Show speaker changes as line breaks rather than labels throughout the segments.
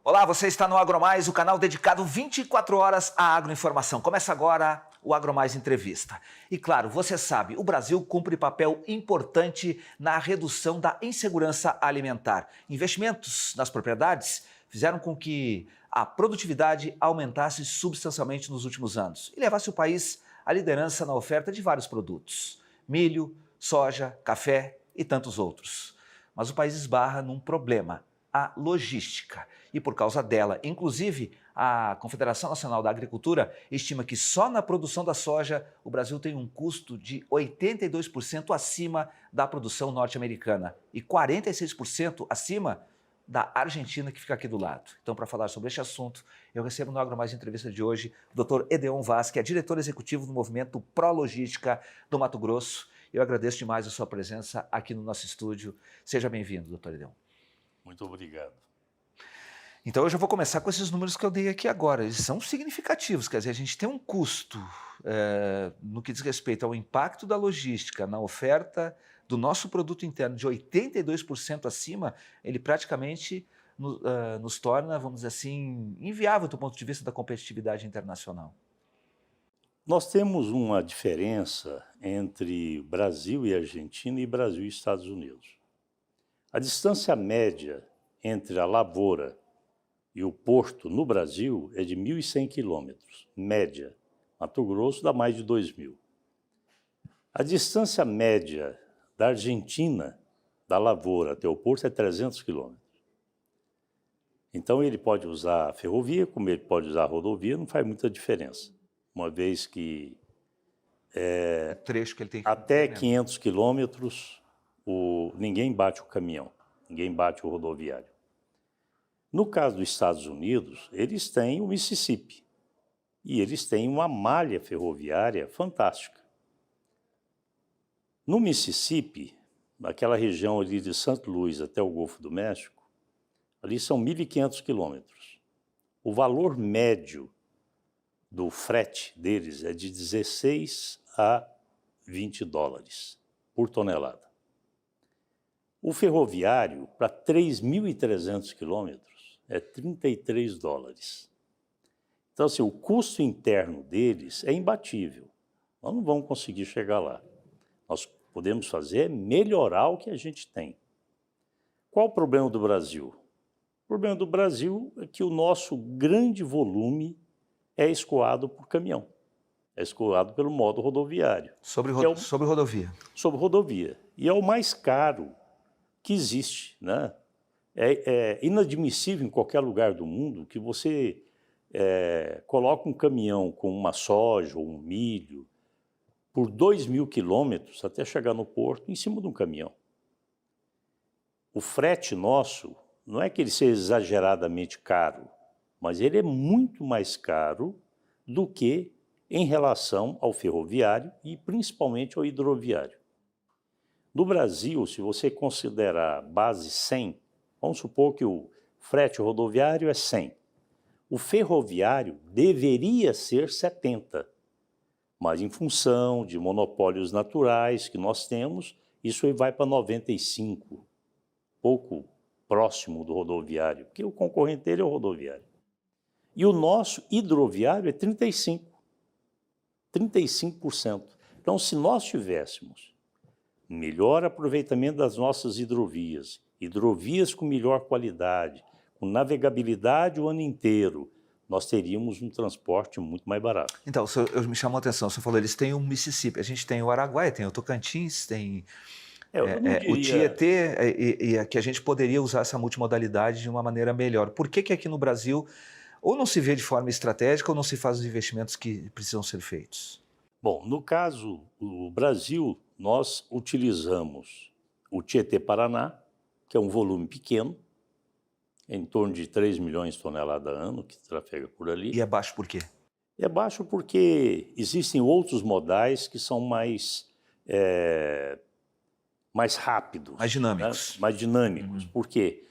Olá, você está no AgroMais, o canal dedicado 24 horas à agroinformação. Começa agora o AgroMais Entrevista. E claro, você sabe, o Brasil cumpre papel importante na redução da insegurança alimentar. Investimentos nas propriedades fizeram com que a produtividade aumentasse substancialmente nos últimos anos e levasse o país à liderança na oferta de vários produtos: milho, soja, café e tantos outros. Mas o país esbarra num problema: a logística. E por causa dela, inclusive, a Confederação Nacional da Agricultura estima que só na produção da soja o Brasil tem um custo de 82% acima da produção norte-americana e 46% acima da Argentina, que fica aqui do lado. Então, para falar sobre este assunto, eu recebo no AgroMais Entrevista de hoje o Dr. Edeon Vaz, que é diretor executivo do movimento Pró-Logística do Mato Grosso. Eu agradeço demais a sua presença aqui no nosso estúdio. Seja bem-vindo, Dr. Edeon.
Muito obrigado.
Então eu já vou começar com esses números que eu dei aqui agora. Eles são significativos, quer dizer, a gente tem um custo no que diz respeito ao impacto da logística na oferta do nosso produto interno de 82% acima. Ele praticamente nos torna, vamos dizer assim, inviável do ponto de vista da competitividade internacional.
Nós temos uma diferença entre Brasil e Argentina e Brasil e Estados Unidos. A distância média entre a lavoura e o porto no Brasil é de 1.100 quilômetros, média. Mato Grosso dá mais de 2.000. A distância média da Argentina, da lavoura até o porto, é 300 quilômetros. Então ele pode usar a ferrovia, como ele pode usar a rodovia, não faz muita diferença. Uma vez que
O trecho que ele tem
até 500 quilômetros ninguém bate o caminhão, ninguém bate o rodoviário. No caso dos Estados Unidos, eles têm o Mississippi e eles têm uma malha ferroviária fantástica. No Mississippi, naquela região ali de St. Louis até o Golfo do México, ali são 1.500 quilômetros. O valor médio do frete deles é de 16 a 20 dólares por tonelada. O ferroviário, para 3.300 quilômetros, é 33 dólares. Então, assim, o custo interno deles é imbatível. Nós não vamos conseguir chegar lá. Nós podemos fazer é melhorar o que a gente tem. Qual o problema do Brasil? O problema do Brasil é que o nosso grande volume é escoado por caminhão. É escoado pelo modo rodoviário.
sobre rodovia.
Sobre rodovia. E é o mais caro que existe, né? É inadmissível em qualquer lugar do mundo que você coloque um caminhão com uma soja ou um milho por 2.000 quilômetros até chegar no porto em cima de um caminhão. O frete nosso não é que ele seja exageradamente caro, mas ele é muito mais caro do que em relação ao ferroviário e principalmente ao hidroviário. No Brasil, se você considerar base 100, vamos supor que o frete rodoviário é 100. O ferroviário deveria ser 70, mas em função de monopólios naturais que nós temos, isso aí vai para 95, pouco próximo do rodoviário, porque o concorrente dele é o rodoviário. E o nosso hidroviário é 35%. Então, se nós tivéssemos melhor aproveitamento das nossas hidrovias com melhor qualidade, com navegabilidade o ano inteiro, nós teríamos um transporte muito mais barato.
Então, me chamou a atenção, você falou, eles têm o Mississippi, a gente tem o Araguaia, tem o Tocantins, tem o Tietê, e que a gente poderia usar essa multimodalidade de uma maneira melhor. Por que aqui no Brasil ou não se vê de forma estratégica ou não se faz os investimentos que precisam ser feitos?
Bom, no caso do Brasil, nós utilizamos o Tietê-Paraná, que é um volume pequeno, em torno de 3 milhões de toneladas ano que trafega por ali.
E é baixo por quê?
É baixo porque existem outros modais que são mais rápidos.
Mais dinâmicos.
Né? Mais dinâmicos. Porque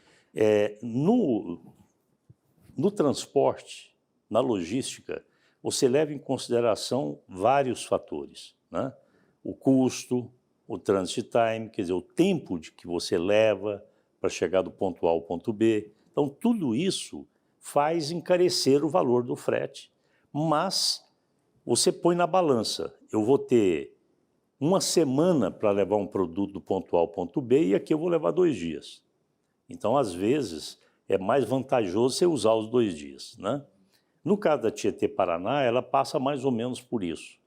no transporte, na logística, você leva em consideração vários fatores, né? O custo, o transit time, quer dizer, o tempo que você leva para chegar do ponto A ao ponto B. Então, tudo isso faz encarecer o valor do frete, mas você põe na balança, eu vou ter uma semana para levar um produto do ponto A ao ponto B e aqui eu vou levar 2 dias. Então, às vezes, é mais vantajoso você usar os 2 dias, né? No caso da Tietê-Paraná, ela passa mais ou menos por isso.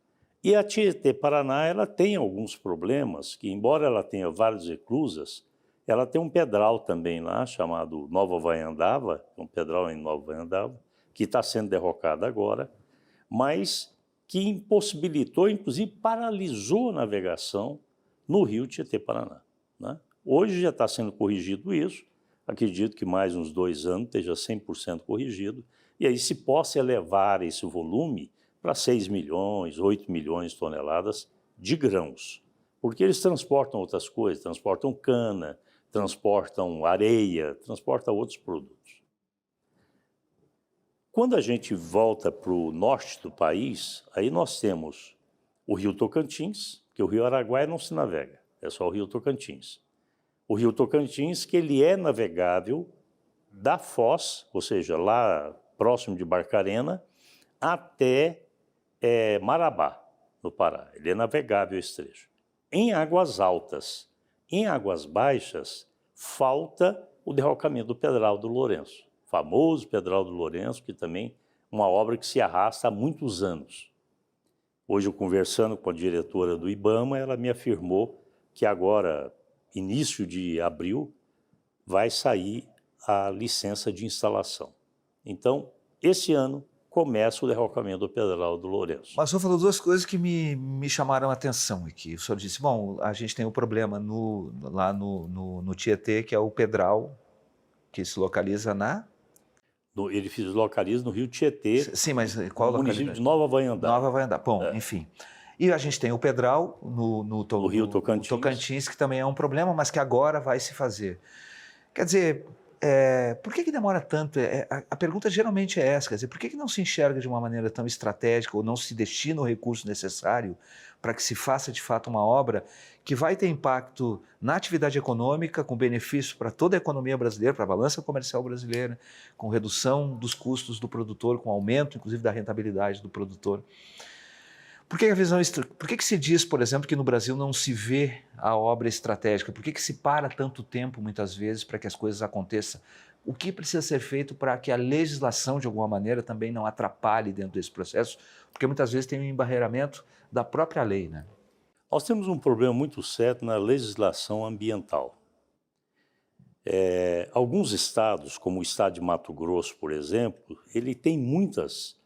E a Tietê-Paraná, ela tem alguns problemas, que embora ela tenha várias reclusas, ela tem um pedral também lá, chamado Nova Vaiandava, um pedral em Nova Vaiandava, que está sendo derrocado agora, mas que impossibilitou, inclusive paralisou a navegação no rio Tietê-Paraná, né? Hoje já está sendo corrigido isso, acredito que mais uns 2 anos esteja 100% corrigido, e aí se possa elevar esse volume para 6 milhões, 8 milhões de toneladas de grãos, porque eles transportam outras coisas, transportam cana, transportam areia, transportam outros produtos. Quando a gente volta para o norte do país, aí nós temos o rio Tocantins, que o rio Araguaia não se navega, é só o rio Tocantins. O rio Tocantins, que ele é navegável da Foz, ou seja, lá próximo de Barcarena, até Marabá, no Pará. Ele é navegável esse trecho. Em águas altas, em águas baixas, falta o derrocamento do Pedral do Lourenço. Famoso Pedral do Lourenço, que também é uma obra que se arrasta há muitos anos. Hoje, eu conversando com a diretora do IBAMA, ela me afirmou que agora, início de abril, vai sair a licença de instalação. Então, esse ano, começa o derrocamento do Pedral do Lourenço.
Mas o senhor falou 2 coisas que me chamaram a atenção aqui. O senhor disse, bom, a gente tem um problema lá no Tietê, que é o Pedral, que se localiza na...
Ele se localiza no rio Tietê,
Sim, mas qual
no município
localidade?
de Nova Vaiandá.
Nova Vaiandá. Bom, enfim. E a gente tem o Pedral no
rio Tocantins,
que também é um problema, mas que agora vai se fazer. Quer dizer, por que demora tanto? A pergunta geralmente é essa, quer dizer, por que não se enxerga de uma maneira tão estratégica ou não se destina o recurso necessário para que se faça de fato uma obra que vai ter impacto na atividade econômica, com benefício para toda a economia brasileira, para a balança comercial brasileira, com redução dos custos do produtor, com aumento, inclusive, da rentabilidade do produtor? Por que se diz, por exemplo, que no Brasil não se vê a obra estratégica? Por que se para tanto tempo, muitas vezes, para que as coisas aconteçam? O que precisa ser feito para que a legislação, de alguma maneira, também não atrapalhe dentro desse processo? Porque muitas vezes tem um embarreiramento da própria lei, né?
Nós temos um problema muito sério na legislação ambiental. Alguns estados, como o estado de Mato Grosso, por exemplo, ele tem muitas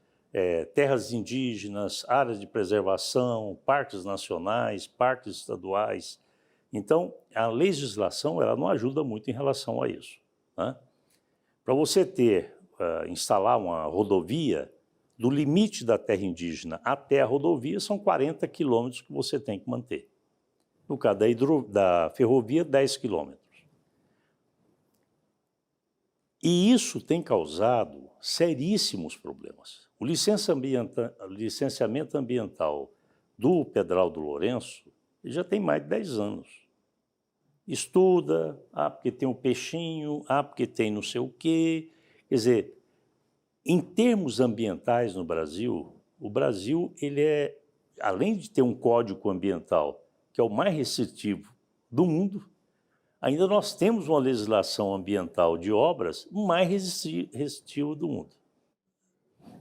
terras indígenas, áreas de preservação, parques nacionais, parques estaduais. Então, a legislação ela não ajuda muito em relação a isso, né? Para você instalar uma rodovia, do limite da terra indígena até a rodovia são 40 quilômetros que você tem que manter. No caso da ferrovia, 10 quilômetros. E isso tem causado seríssimos problemas. O licenciamento ambiental do Pedral do Lourenço já tem mais de 10 anos. Estuda, porque tem um peixinho, porque tem não sei o quê. Quer dizer, em termos ambientais no Brasil, o Brasil, ele além de ter um código ambiental que é o mais restritivo do mundo, ainda nós temos uma legislação ambiental de obras mais restritiva do mundo.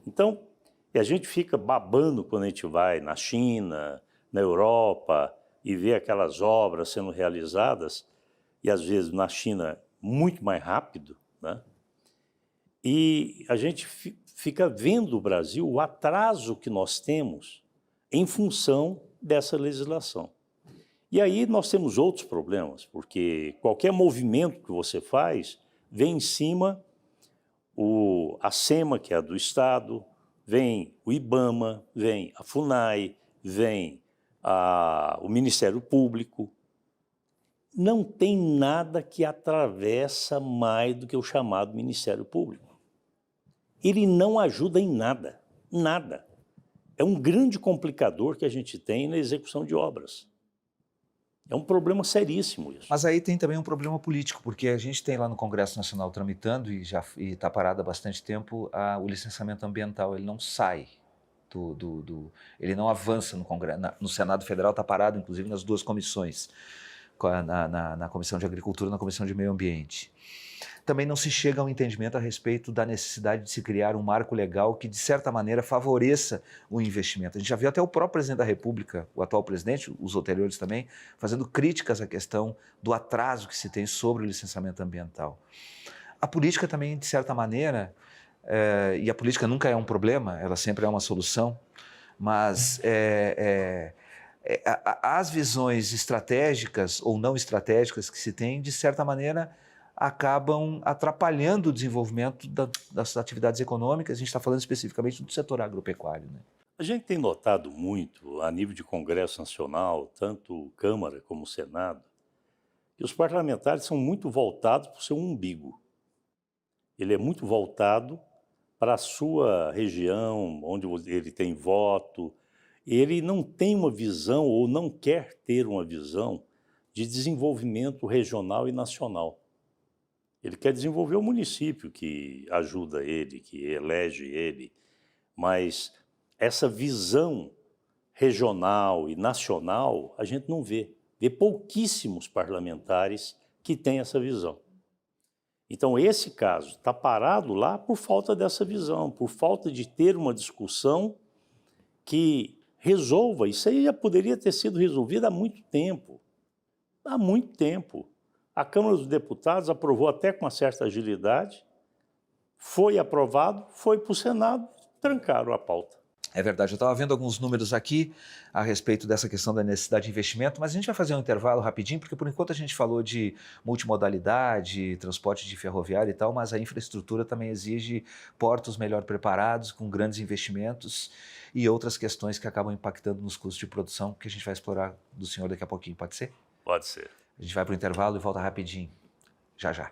Então, a gente fica babando quando a gente vai na China, na Europa, e vê aquelas obras sendo realizadas, e às vezes na China muito mais rápido, né? E a gente fica vendo o Brasil, o atraso que nós temos em função dessa legislação. E aí nós temos outros problemas, porque qualquer movimento que você faz, vem em cima a SEMA, que é a do Estado, vem o IBAMA, vem a FUNAI, vem o Ministério Público. Não tem nada que atravessa mais do que o chamado Ministério Público. Ele não ajuda em nada, nada. É um grande complicador que a gente tem na execução de obras. É um problema seríssimo isso.
Mas aí tem também um problema político, porque a gente tem lá no Congresso Nacional tramitando, e já está parado há bastante tempo, o licenciamento ambiental. Ele não sai ele não avança no Congresso. No Senado Federal está parado, inclusive nas duas comissões, na Comissão de Agricultura e na Comissão de Meio Ambiente. Também não se chega a um entendimento a respeito da necessidade de se criar um marco legal que, de certa maneira, favoreça o investimento. A gente já viu até o próprio presidente da República, o atual presidente, os anteriores também, fazendo críticas à questão do atraso que se tem sobre o licenciamento ambiental. A política também, de certa maneira, e a política nunca é um problema, ela sempre é uma solução, mas as visões estratégicas ou não estratégicas que se tem, de certa maneira, acabam atrapalhando o desenvolvimento das atividades econômicas. A gente está falando especificamente do setor agropecuário, né?
A gente tem notado muito, a nível de Congresso Nacional, tanto Câmara como Senado, que os parlamentares são muito voltados para o seu umbigo. Ele é muito voltado para a sua região, onde ele tem voto. Ele não tem uma visão ou não quer ter uma visão de desenvolvimento regional e nacional. Ele quer desenvolver o município que ajuda ele, que elege ele, mas essa visão regional e nacional a gente não vê. Vê pouquíssimos parlamentares que têm essa visão. Então, esse caso está parado lá por falta dessa visão, por falta de ter uma discussão que resolva. Isso aí já poderia ter sido resolvido há muito tempo. Há muito tempo. A Câmara dos Deputados aprovou até com uma certa agilidade, foi aprovado, foi para o Senado, trancaram a pauta.
É verdade, eu estava vendo alguns números aqui a respeito dessa questão da necessidade de investimento, mas a gente vai fazer um intervalo rapidinho, porque por enquanto a gente falou de multimodalidade, transporte de ferroviário e tal, mas a infraestrutura também exige portos melhor preparados, com grandes investimentos e outras questões que acabam impactando nos custos de produção, que a gente vai explorar do senhor daqui a pouquinho, pode ser?
Pode ser.
A gente vai para o intervalo e volta rapidinho, já já.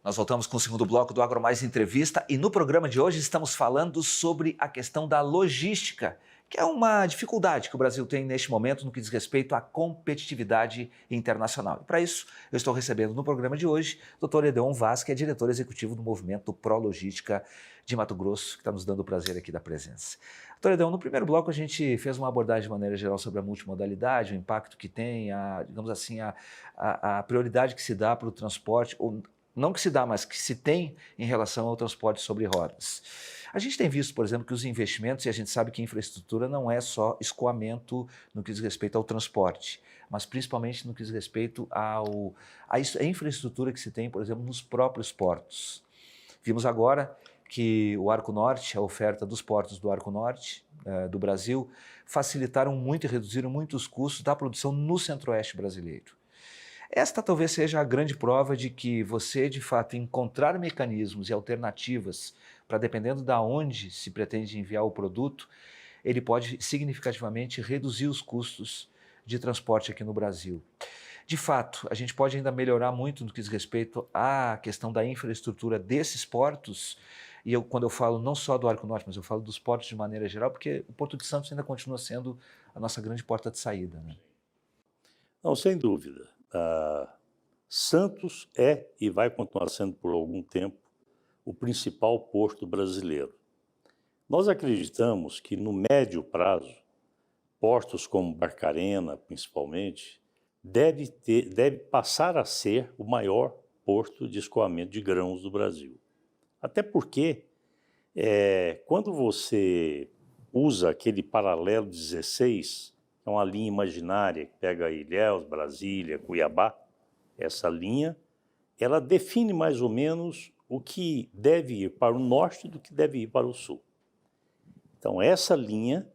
Nós voltamos com o segundo bloco do AgroMais Entrevista e no programa de hoje estamos falando sobre a questão da logística, que é uma dificuldade que o Brasil tem neste momento no que diz respeito à competitividade internacional. E para isso, eu estou recebendo no programa de hoje o Dr. Edeon Vaz, que é diretor executivo do Movimento Pro Logística de Mato Grosso, que está nos dando o prazer aqui da presença. Dr. Edeon, no primeiro bloco a gente fez uma abordagem de maneira geral sobre a multimodalidade, o impacto que tem, digamos assim, a prioridade que se dá para o transporte, ou não que se dá, mas que se tem em relação ao transporte sobre rodas. A gente tem visto, por exemplo, que os investimentos, e a gente sabe que infraestrutura não é só escoamento no que diz respeito ao transporte, mas principalmente no que diz respeito à infraestrutura que se tem, por exemplo, nos próprios portos. Vimos agora que o Arco Norte, a oferta dos portos do Arco Norte do Brasil, facilitaram muito e reduziram muito os custos da produção no centro-oeste brasileiro. Esta talvez seja a grande prova de que você, de fato, encontrar mecanismos e alternativas para, dependendo de onde se pretende enviar o produto, ele pode significativamente reduzir os custos de transporte aqui no Brasil. De fato, a gente pode ainda melhorar muito no que diz respeito à questão da infraestrutura desses portos, e quando eu falo não só do Arco Norte, mas eu falo dos portos de maneira geral, porque o Porto de Santos ainda continua sendo a nossa grande porta de saída, né?
Não, sem dúvida. Santos é e vai continuar sendo por algum tempo o principal porto brasileiro. Nós acreditamos que no médio prazo, portos como Barcarena, principalmente, deve passar a ser o maior porto de escoamento de grãos do Brasil. Até porque, quando você usa aquele paralelo 16, é uma linha imaginária que pega Ilhéus, Brasília, Cuiabá. Essa linha, ela define mais ou menos o que deve ir para o norte do que deve ir para o sul. Então, essa linha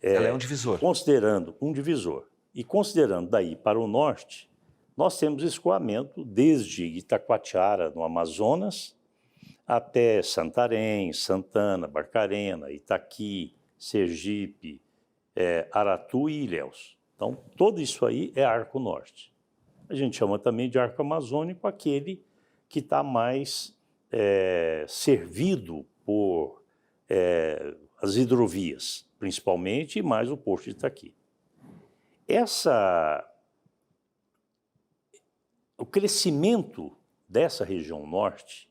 ela é um divisor.
Considerando um divisor. E considerando daí para o norte, nós temos escoamento desde Itacoatiara, no Amazonas, até Santarém, Santana, Barcarena, Itaqui, Sergipe, Aratu e Ilhéus. Então, tudo isso aí é arco norte. A gente chama também de arco amazônico aquele que está mais servido por as hidrovias, principalmente, e mais o Porto de Itaqui. O crescimento dessa região norte,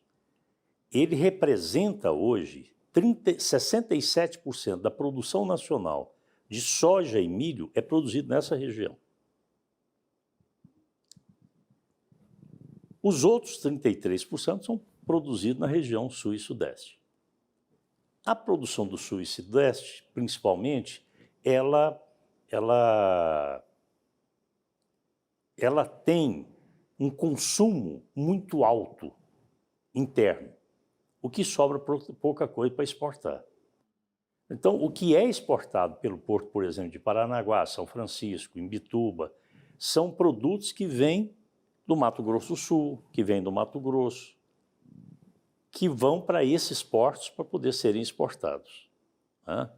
ele representa hoje 67% da produção nacional de soja e milho é produzido nessa região. Os outros 33% são produzidos na região sul e sudeste. A produção do sul e sudeste, principalmente, ela tem um consumo muito alto interno, o que sobra pouca coisa para exportar. Então, o que é exportado pelo Porto, por exemplo, de Paranaguá, São Francisco, Imbituba, são produtos que vêm do Mato Grosso do Sul, que vêm do Mato Grosso, que vão para esses portos para poder serem exportados. Né?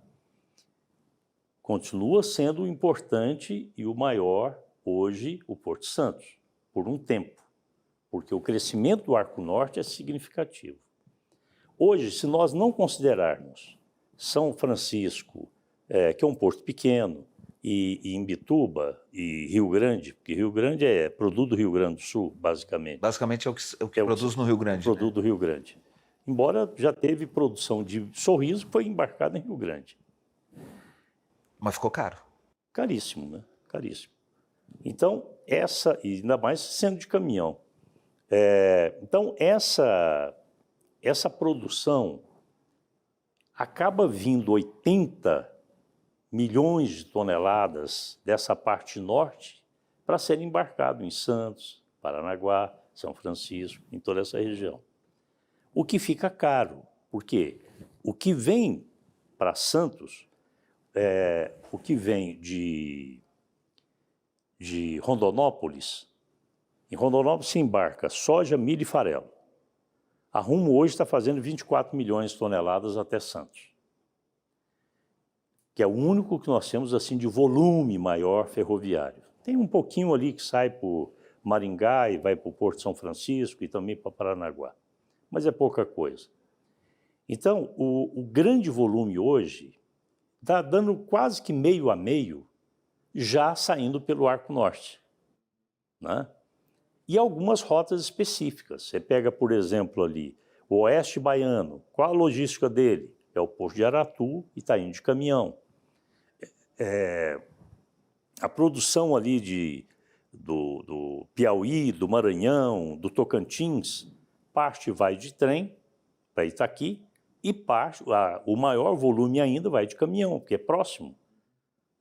Continua sendo o importante e o maior hoje o Porto Santos, por um tempo, porque o crescimento do Arco Norte é significativo. Hoje, se nós não considerarmos São Francisco, que é um porto pequeno, e Imbituba e Rio Grande, porque Rio Grande é produto do Rio Grande do Sul, basicamente.
Basicamente é o que produz no Rio Grande.
Produto do Rio Grande. Embora já teve produção de Sorriso, que foi embarcada em Rio Grande.
Mas ficou caro.
Caríssimo, né? Caríssimo. Então, e ainda mais sendo de caminhão. Então, essa produção acaba vindo 80 milhões de toneladas dessa parte norte para ser embarcado em Santos, Paranaguá, São Francisco, em toda essa região. O que fica caro, porque o que vem para Santos, o que vem de Rondonópolis, em Rondonópolis se embarca soja, milho e farelo. A Rumo hoje está fazendo 24 milhões de toneladas até Santos, que é o único que nós temos assim de volume maior ferroviário. Tem um pouquinho ali que sai por Maringá e vai para o Porto de São Francisco e também para Paranaguá, mas é pouca coisa. Então, o grande volume hoje está dando quase que meio a meio, já saindo pelo Arco Norte, né? E algumas rotas específicas. Você pega, por exemplo, ali, o Oeste Baiano. Qual a logística dele? É o Porto de Aratu e está indo de caminhão. A produção ali do Piauí, do Maranhão, do Tocantins, parte vai de trem para Itaqui e o maior volume ainda vai de caminhão, porque é próximo,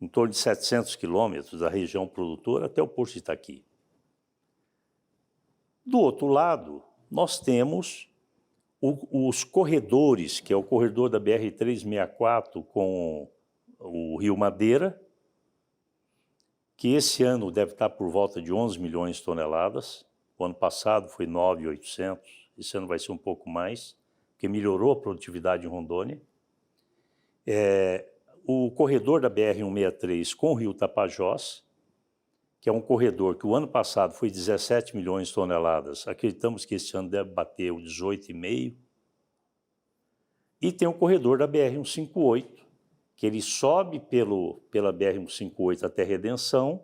em torno de 700 quilômetros da região produtora até o Porto de Itaqui. Do outro lado, nós temos os corredores, que é o corredor da BR-364 com o Rio Madeira, que esse ano deve estar por volta de 11 milhões de toneladas. O ano passado foi 9.800, esse ano vai ser um pouco mais, porque melhorou a produtividade em Rondônia. O corredor da BR-163 com o Rio Tapajós, que é um corredor que o ano passado foi 17 milhões de toneladas, acreditamos que esse ano deve bater o 18,5. E tem o corredor da BR-158, que ele sobe pela BR-158 até Redenção,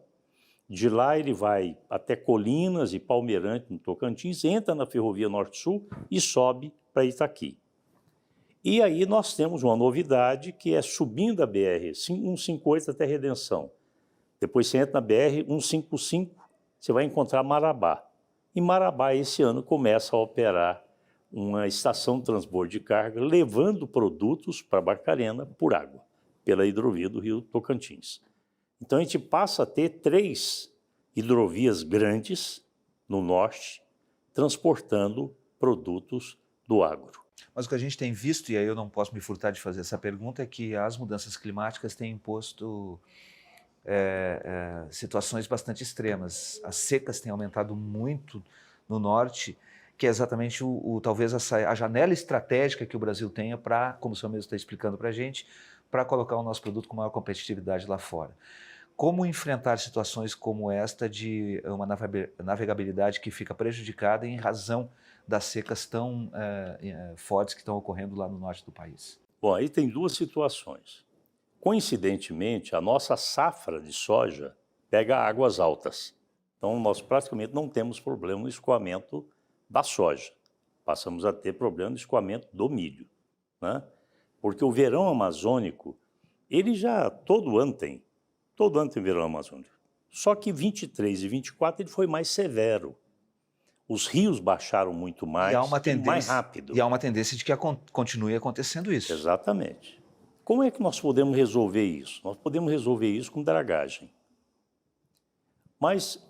de lá ele vai até Colinas e Palmeirante, no Tocantins, entra na Ferrovia Norte-Sul e sobe para Itaqui. E aí nós temos uma novidade, que é subindo a BR-158 até Redenção. Depois você entra na BR-155, você vai encontrar Marabá. E Marabá, esse ano, começa a operar uma estação de transbordo de carga, levando produtos para Barcarena por água, pela hidrovia do Rio Tocantins. Então, a gente passa a ter 3 hidrovias grandes no norte, transportando produtos do agro.
Mas o que a gente tem visto, e aí eu não posso me furtar de fazer essa pergunta, é que as mudanças climáticas têm imposto situações bastante extremas. As secas têm aumentado muito no norte, que é exatamente talvez a janela estratégica que o Brasil tenha para, como o senhor mesmo está explicando para a gente, para colocar o nosso produto com maior competitividade lá fora. Como enfrentar situações como esta de uma navegabilidade que fica prejudicada em razão das secas tão fortes que estão ocorrendo lá no norte do país?
Bom, aí tem duas situações. Coincidentemente, a nossa safra de soja pega águas altas. Então, nós praticamente não temos problema no escoamento da soja. Passamos a ter problema no escoamento do milho, né? Porque o verão amazônico, ele já todo ano tem verão amazônico. Só que 23 e 24 ele foi mais severo. Os rios baixaram muito mais e mais rápido.
E há uma tendência de que continue acontecendo isso.
Exatamente. Como é que nós podemos resolver isso? Nós podemos resolver isso com dragagem. Mas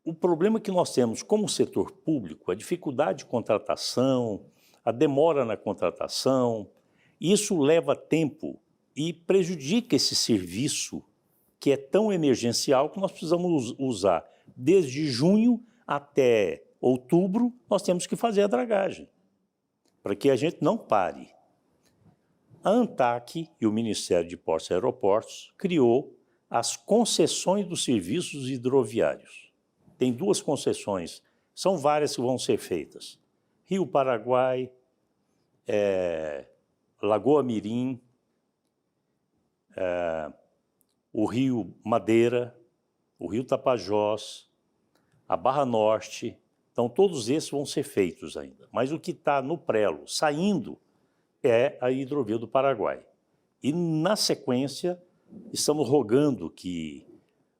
o problema que nós temos como setor público, a dificuldade de contratação, a demora na contratação, isso leva tempo e prejudica esse serviço que é tão emergencial que nós precisamos usar. Desde junho até outubro, nós temos que fazer a dragagem, para que a gente não pare. A ANTAQ e o Ministério de Portos e Aeroportos criou as concessões dos serviços hidroviários. Tem duas concessões, são várias que vão ser feitas. Rio Paraguai, Lagoa Mirim, o Rio Madeira, o Rio Tapajós, a Barra Norte. Então, todos esses vão ser feitos ainda. Mas o que está no prelo, saindo, é a hidrovia do Paraguai. E, na sequência, estamos rogando que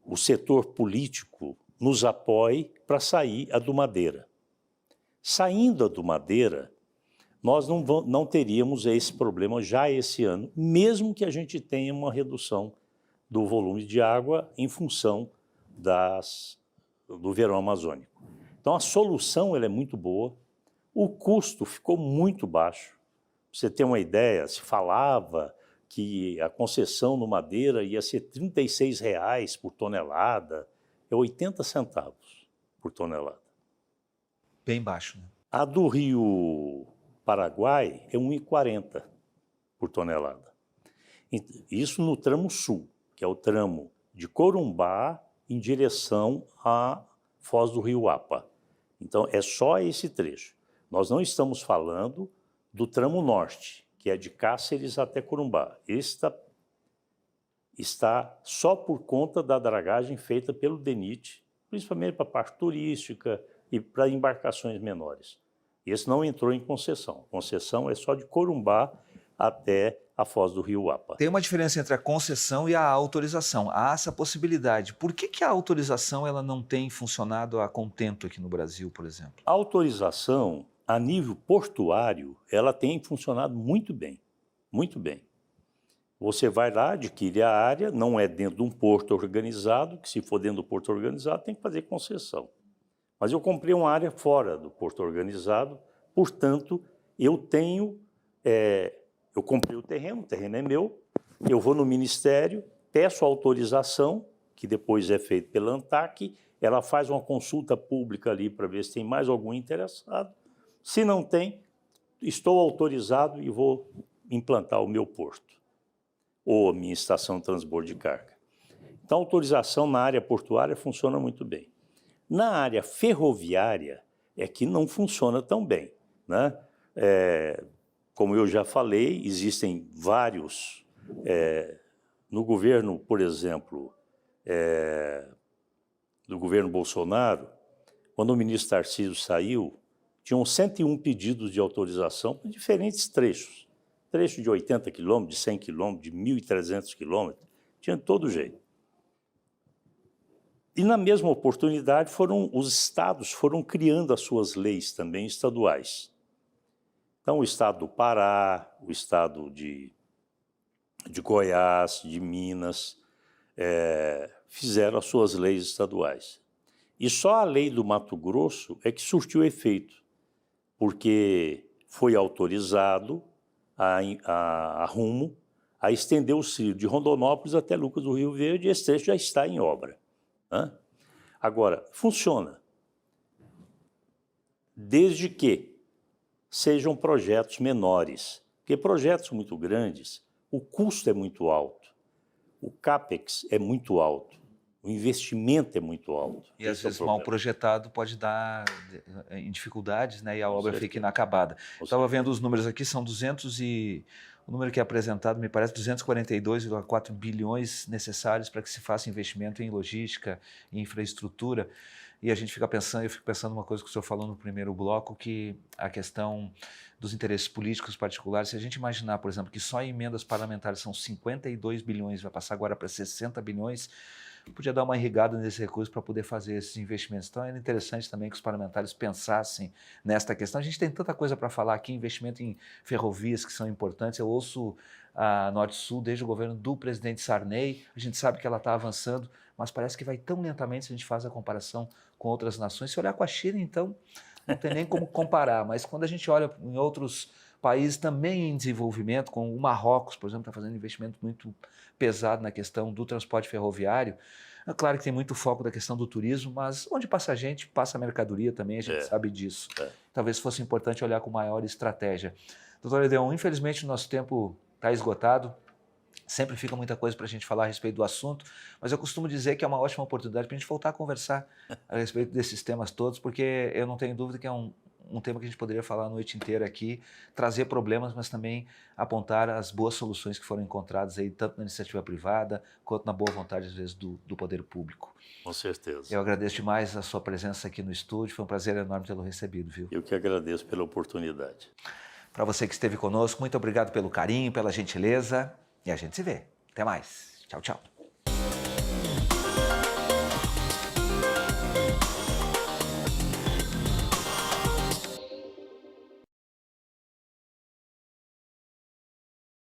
o setor político nos apoie para sair a do Madeira. Saindo a do Madeira, nós não teríamos esse problema já esse ano, mesmo que a gente tenha uma redução do volume de água em função do verão amazônico. Então, a solução ela é muito boa, o custo ficou muito baixo. Pra você ter uma ideia, se falava que a concessão no Madeira ia ser R$ 36 por tonelada, é 80 centavos por tonelada.
Bem baixo, né?
A do Rio Paraguai é 1,40 por tonelada. Isso no tramo sul, que é o tramo de Corumbá em direção à Foz do Rio Apa. Então, é só esse trecho. Nós não estamos falando do tramo norte, que é de Cáceres até Corumbá. Esse está só por conta da dragagem feita pelo DENIT, principalmente para a parte turística e para embarcações menores. Esse não entrou em concessão. Concessão é só de Corumbá até a Foz do Rio Apa.
Tem uma diferença entre a concessão e a autorização. Há essa possibilidade. Por que a autorização ela não tem funcionado a contento aqui no Brasil, por exemplo?
A autorização, a nível portuário, ela tem funcionado muito bem, muito bem. Você vai lá, adquire a área, não é dentro de um porto organizado, que se for dentro do porto organizado tem que fazer concessão. Mas eu comprei uma área fora do porto organizado, portanto, eu comprei o terreno é meu, eu vou no Ministério, peço autorização, que depois é feita pela ANTAQ, ela faz uma consulta pública ali para ver se tem mais algum interessado. Se não tem, estou autorizado e vou implantar o meu porto, ou a minha estação de transbordo de carga. Então, a autorização na área portuária funciona muito bem. Na área ferroviária é que não funciona tão bem, né? Como eu já falei, existem vários, no governo, por exemplo, do governo Bolsonaro, quando o ministro Tarcísio saiu, tinham 101 pedidos de autorização para diferentes trechos. Trecho de 80 quilômetros, de 100 quilômetros, de 1.300 quilômetros, tinha de todo jeito. E na mesma oportunidade, os estados foram criando as suas leis também estaduais. Então, o estado do Pará, o estado de Goiás, de Minas, fizeram as suas leis estaduais. E só a lei do Mato Grosso é que surtiu efeito, porque foi autorizado a Rumo a estender o trilho de Rondonópolis até Lucas do Rio Verde, e esse trecho já está em obra, né? Agora, funciona, desde que sejam projetos menores, porque projetos muito grandes, o custo é muito alto. o CAPEX é muito alto, o investimento é muito alto.
E às
Esse é o
vezes mal
problema.
projetado pode dar em dificuldades, né? E a
Com
obra
certeza.
fica inacabada.
Com
Estava
certeza.
vendo os números aqui, são 200 e... O número que é apresentado me parece 242,4 bilhões necessários para que se faça investimento em logística, em infraestrutura. E a gente fica pensando, eu fico pensando uma coisa que o senhor falou no primeiro bloco, que a questão dos interesses políticos particulares, se a gente imaginar, por exemplo, que só em emendas parlamentares são 52 bilhões, vai passar agora para 60 bilhões, podia dar uma irrigada nesse recurso para poder fazer esses investimentos. Então, era interessante também que os parlamentares pensassem nesta questão. A gente tem tanta coisa para falar aqui, investimento em ferrovias que são importantes. Eu ouço a Norte-Sul desde o governo do presidente Sarney, a gente sabe que ela está avançando, mas parece que vai tão lentamente se a gente faz a comparação com outras nações. Se olhar com a China, então, não tem nem como comparar, mas quando a gente olha em outros países também em desenvolvimento, como o Marrocos, por exemplo, está fazendo um investimento muito pesado na questão do transporte ferroviário. É claro que tem muito foco da questão do turismo, mas onde passa gente, passa mercadoria também, a gente sabe disso. Talvez fosse importante olhar com maior estratégia. Doutor Edeon, infelizmente o nosso tempo está esgotado. Sempre fica muita coisa para a gente falar a respeito do assunto, mas eu costumo dizer que é uma ótima oportunidade para a gente voltar a conversar a respeito desses temas todos, porque eu não tenho dúvida que é um tema que a gente poderia falar a noite inteira aqui, trazer problemas, mas também apontar as boas soluções que foram encontradas aí, tanto na iniciativa privada, quanto na boa vontade, às vezes, do poder público.
Com certeza.
Eu agradeço demais a sua presença aqui no estúdio, foi um prazer enorme tê-lo recebido, viu?
Eu que agradeço pela oportunidade.
Para você que esteve conosco, muito obrigado pelo carinho, pela gentileza, e a gente se vê. Até mais. Tchau, tchau.